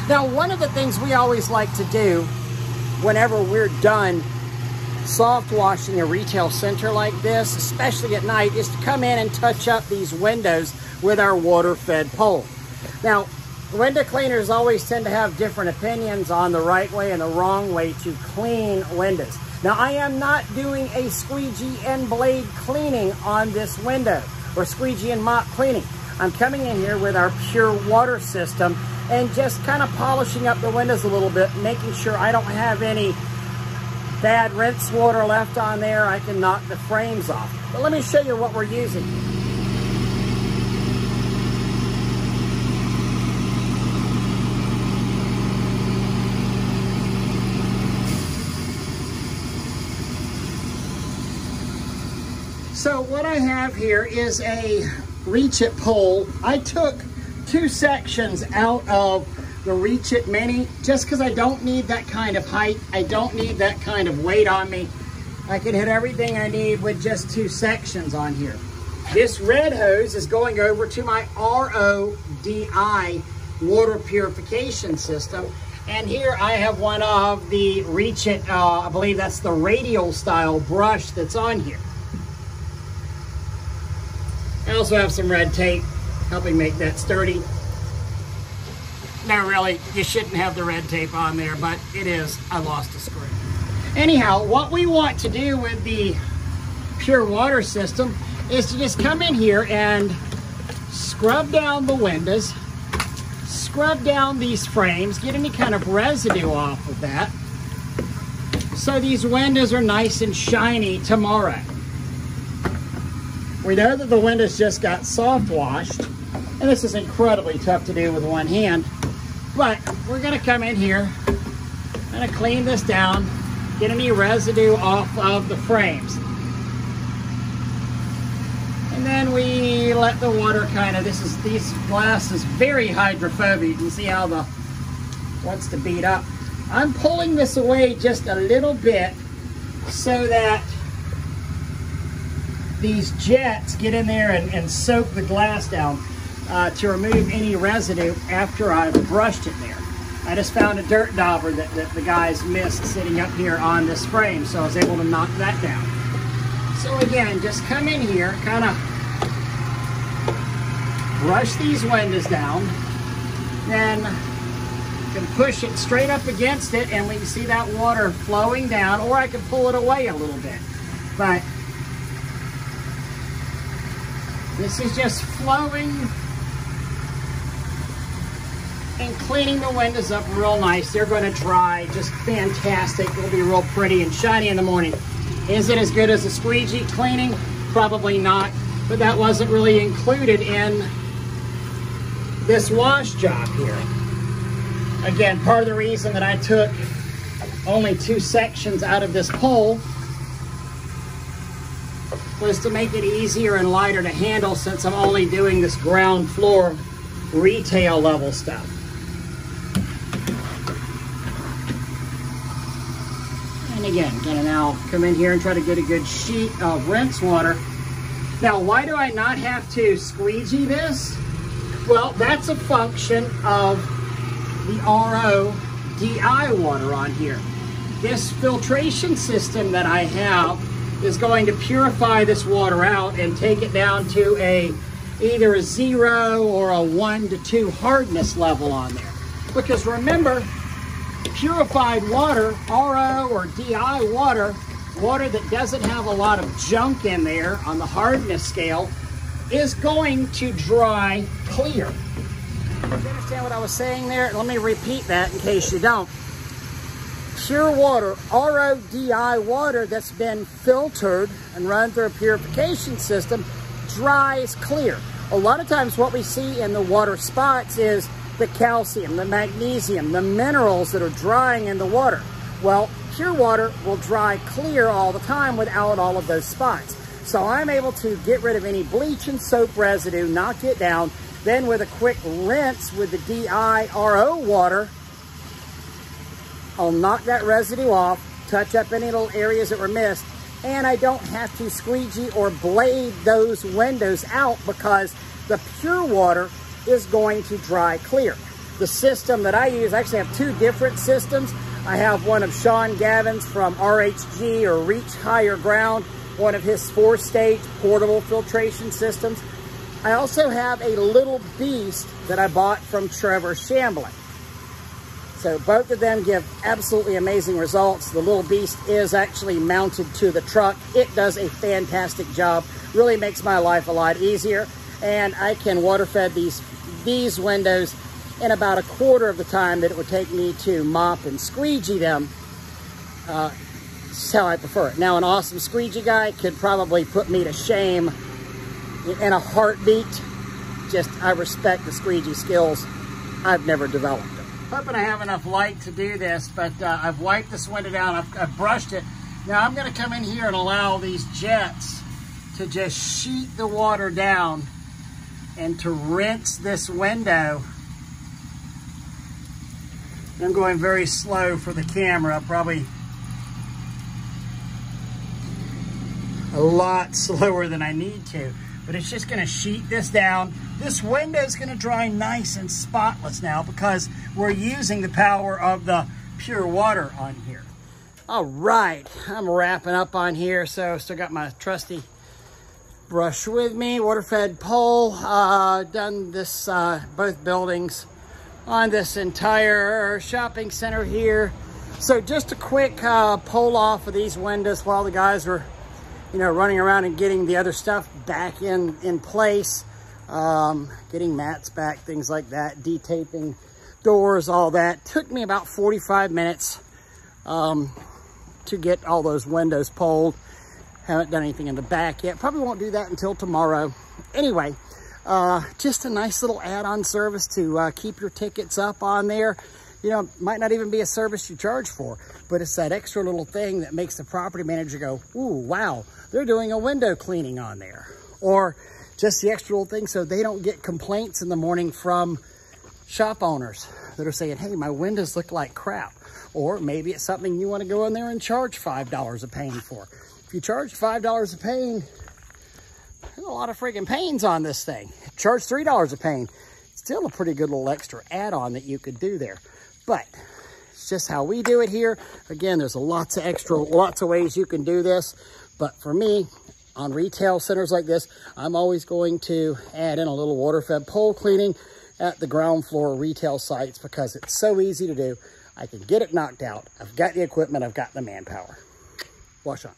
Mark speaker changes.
Speaker 1: Now, one of the things we always like to do whenever we're done soft washing a retail center like this, especially at night, is to come in and touch up these windows with our water-fed pole. Now, window cleaners always tend to have different opinions on the right way and the wrong way to clean windows. Now, I am not doing a squeegee and blade cleaning on this window, or squeegee and mop cleaning. I'm coming in here with our pure water system and just kind of polishing up the windows a little bit, making sure I don't have any bad rinse water left on there. I can knock the frames off. But let me show you what we're using. So what I have here is a Reach It pole. I took 2 sections out of the Reach It Mini just because I don't need that kind of height. I don't need that kind of weight on me. I can hit everything I need with just 2 sections on here. This red hose is going over to my RODI water purification system. And here I have one of the Reach It, I believe that's the radial style brush that's on here. I also have some red tape helping make that sturdy. No, really, you shouldn't have the red tape on there, but it is. I lost a screw. Anyhow, what we want to do with the pure water system is to just come in here and scrub down the windows, scrub down these frames, get any kind of residue off of that, so these windows are nice and shiny tomorrow. We know that the windows just got soft washed, and this is incredibly tough to do with one hand, but we're gonna come in here, gonna clean this down, get any residue off of the frames. And then we let the water kind of, this glass is very hydrophobic. You can see how the wants to beat up. I'm pulling this away just a little bit so that these jets get in there and soak the glass down to remove any residue after I've brushed it there. I just found a dirt dauber that the guys missed sitting up here on this frame, so I was able to knock that down. So again, just come in here, kind of brush these windows down, then you can push it straight up against it and we can see that water flowing down, or I can pull it away a little bit. But this is just flowing and cleaning the windows up real nice. They're going to dry just fantastic. It'll be real pretty and shiny in the morning. Is it as good as a squeegee cleaning? Probably not, but that wasn't really included in this wash job here. Again, part of the reason that I took only 2 sections out of this pole was to make it easier and lighter to handle, since I'm only doing this ground floor retail level stuff. And again, gonna now come in here and try to get a good sheet of rinse water. Now, why do I not have to squeegee this? Well, that's a function of the RODI water on here. This filtration system that I have is going to purify this water out and take it down to either a 0 or a 1 to 2 hardness level on there. Because remember, purified water, RO or DI water that doesn't have a lot of junk in there on the hardness scale, is going to dry clear. Do you understand what I was saying there? Let me repeat that in case you don't. Pure water, RODI water that's been filtered and run through a purification system, dries clear. A lot of times what we see in the water spots is the calcium, the magnesium, the minerals that are drying in the water. Well, pure water will dry clear all the time without all of those spots. So I'm able to get rid of any bleach and soap residue, knock it down, then with a quick rinse with the DI RO water, I'll knock that residue off, touch up any little areas that were missed, and I don't have to squeegee or blade those windows out because the pure water is going to dry clear. The system that I use, I actually have two different systems. I have one of Sean Gavin's from RHG, or Reach Higher Ground, one of his 4-stage portable filtration systems. I also have a little beast that I bought from Trevor Shamblin. So both of them give absolutely amazing results. The little beast is actually mounted to the truck. It does a fantastic job. Really makes my life a lot easier. And I can water fed these windows in about a quarter of the time that it would take me to mop and squeegee them. That's how I prefer it. Now, an awesome squeegee guy could probably put me to shame in a heartbeat. Just, I respect the squeegee skills. I've never developed them. Hoping I have enough light to do this, but I've wiped this window down. I've brushed it. Now I'm going to come in here and allow these jets to just sheet the water down and to rinse this window. I'm going very slow for the camera, probably a lot slower than I need to, but it's just going to sheet this down. This window is going to dry nice and spotless now because we're using the power of the pure water on here. All right, I'm wrapping up on here, so still got my trusty brush with me, water fed pole. Done this both buildings on this entire shopping center here. So just a quick pull off of these windows while the guys were, you know, running around and getting the other stuff back in place, getting mats back, things like that, detaping doors, all that. Took me about 45 minutes to get all those windows pulled. Haven't done anything in the back yet. Probably won't do that until tomorrow. Anyway, just a nice little add-on service to keep your tickets up on there. You know, might not even be a service you charge for, but it's that extra little thing that makes the property manager go, ooh, wow, they're doing a window cleaning on there. Or just the extra little thing so they don't get complaints in the morning from shop owners that are saying, hey, my windows look like crap. Or maybe it's something you want to go in there and charge $5 a pane for. If you charge $5 a pane, there's a lot of friggin' panes on this thing. Charge $3 a pane. Still a pretty good little extra add-on that you could do there. But it's just how we do it here. Again, there's lots of ways you can do this. But for me, on retail centers like this, I'm always going to add in a little water-fed pole cleaning at the ground floor retail sites because it's so easy to do. I can get it knocked out. I've got the equipment. I've got the manpower. Wash on.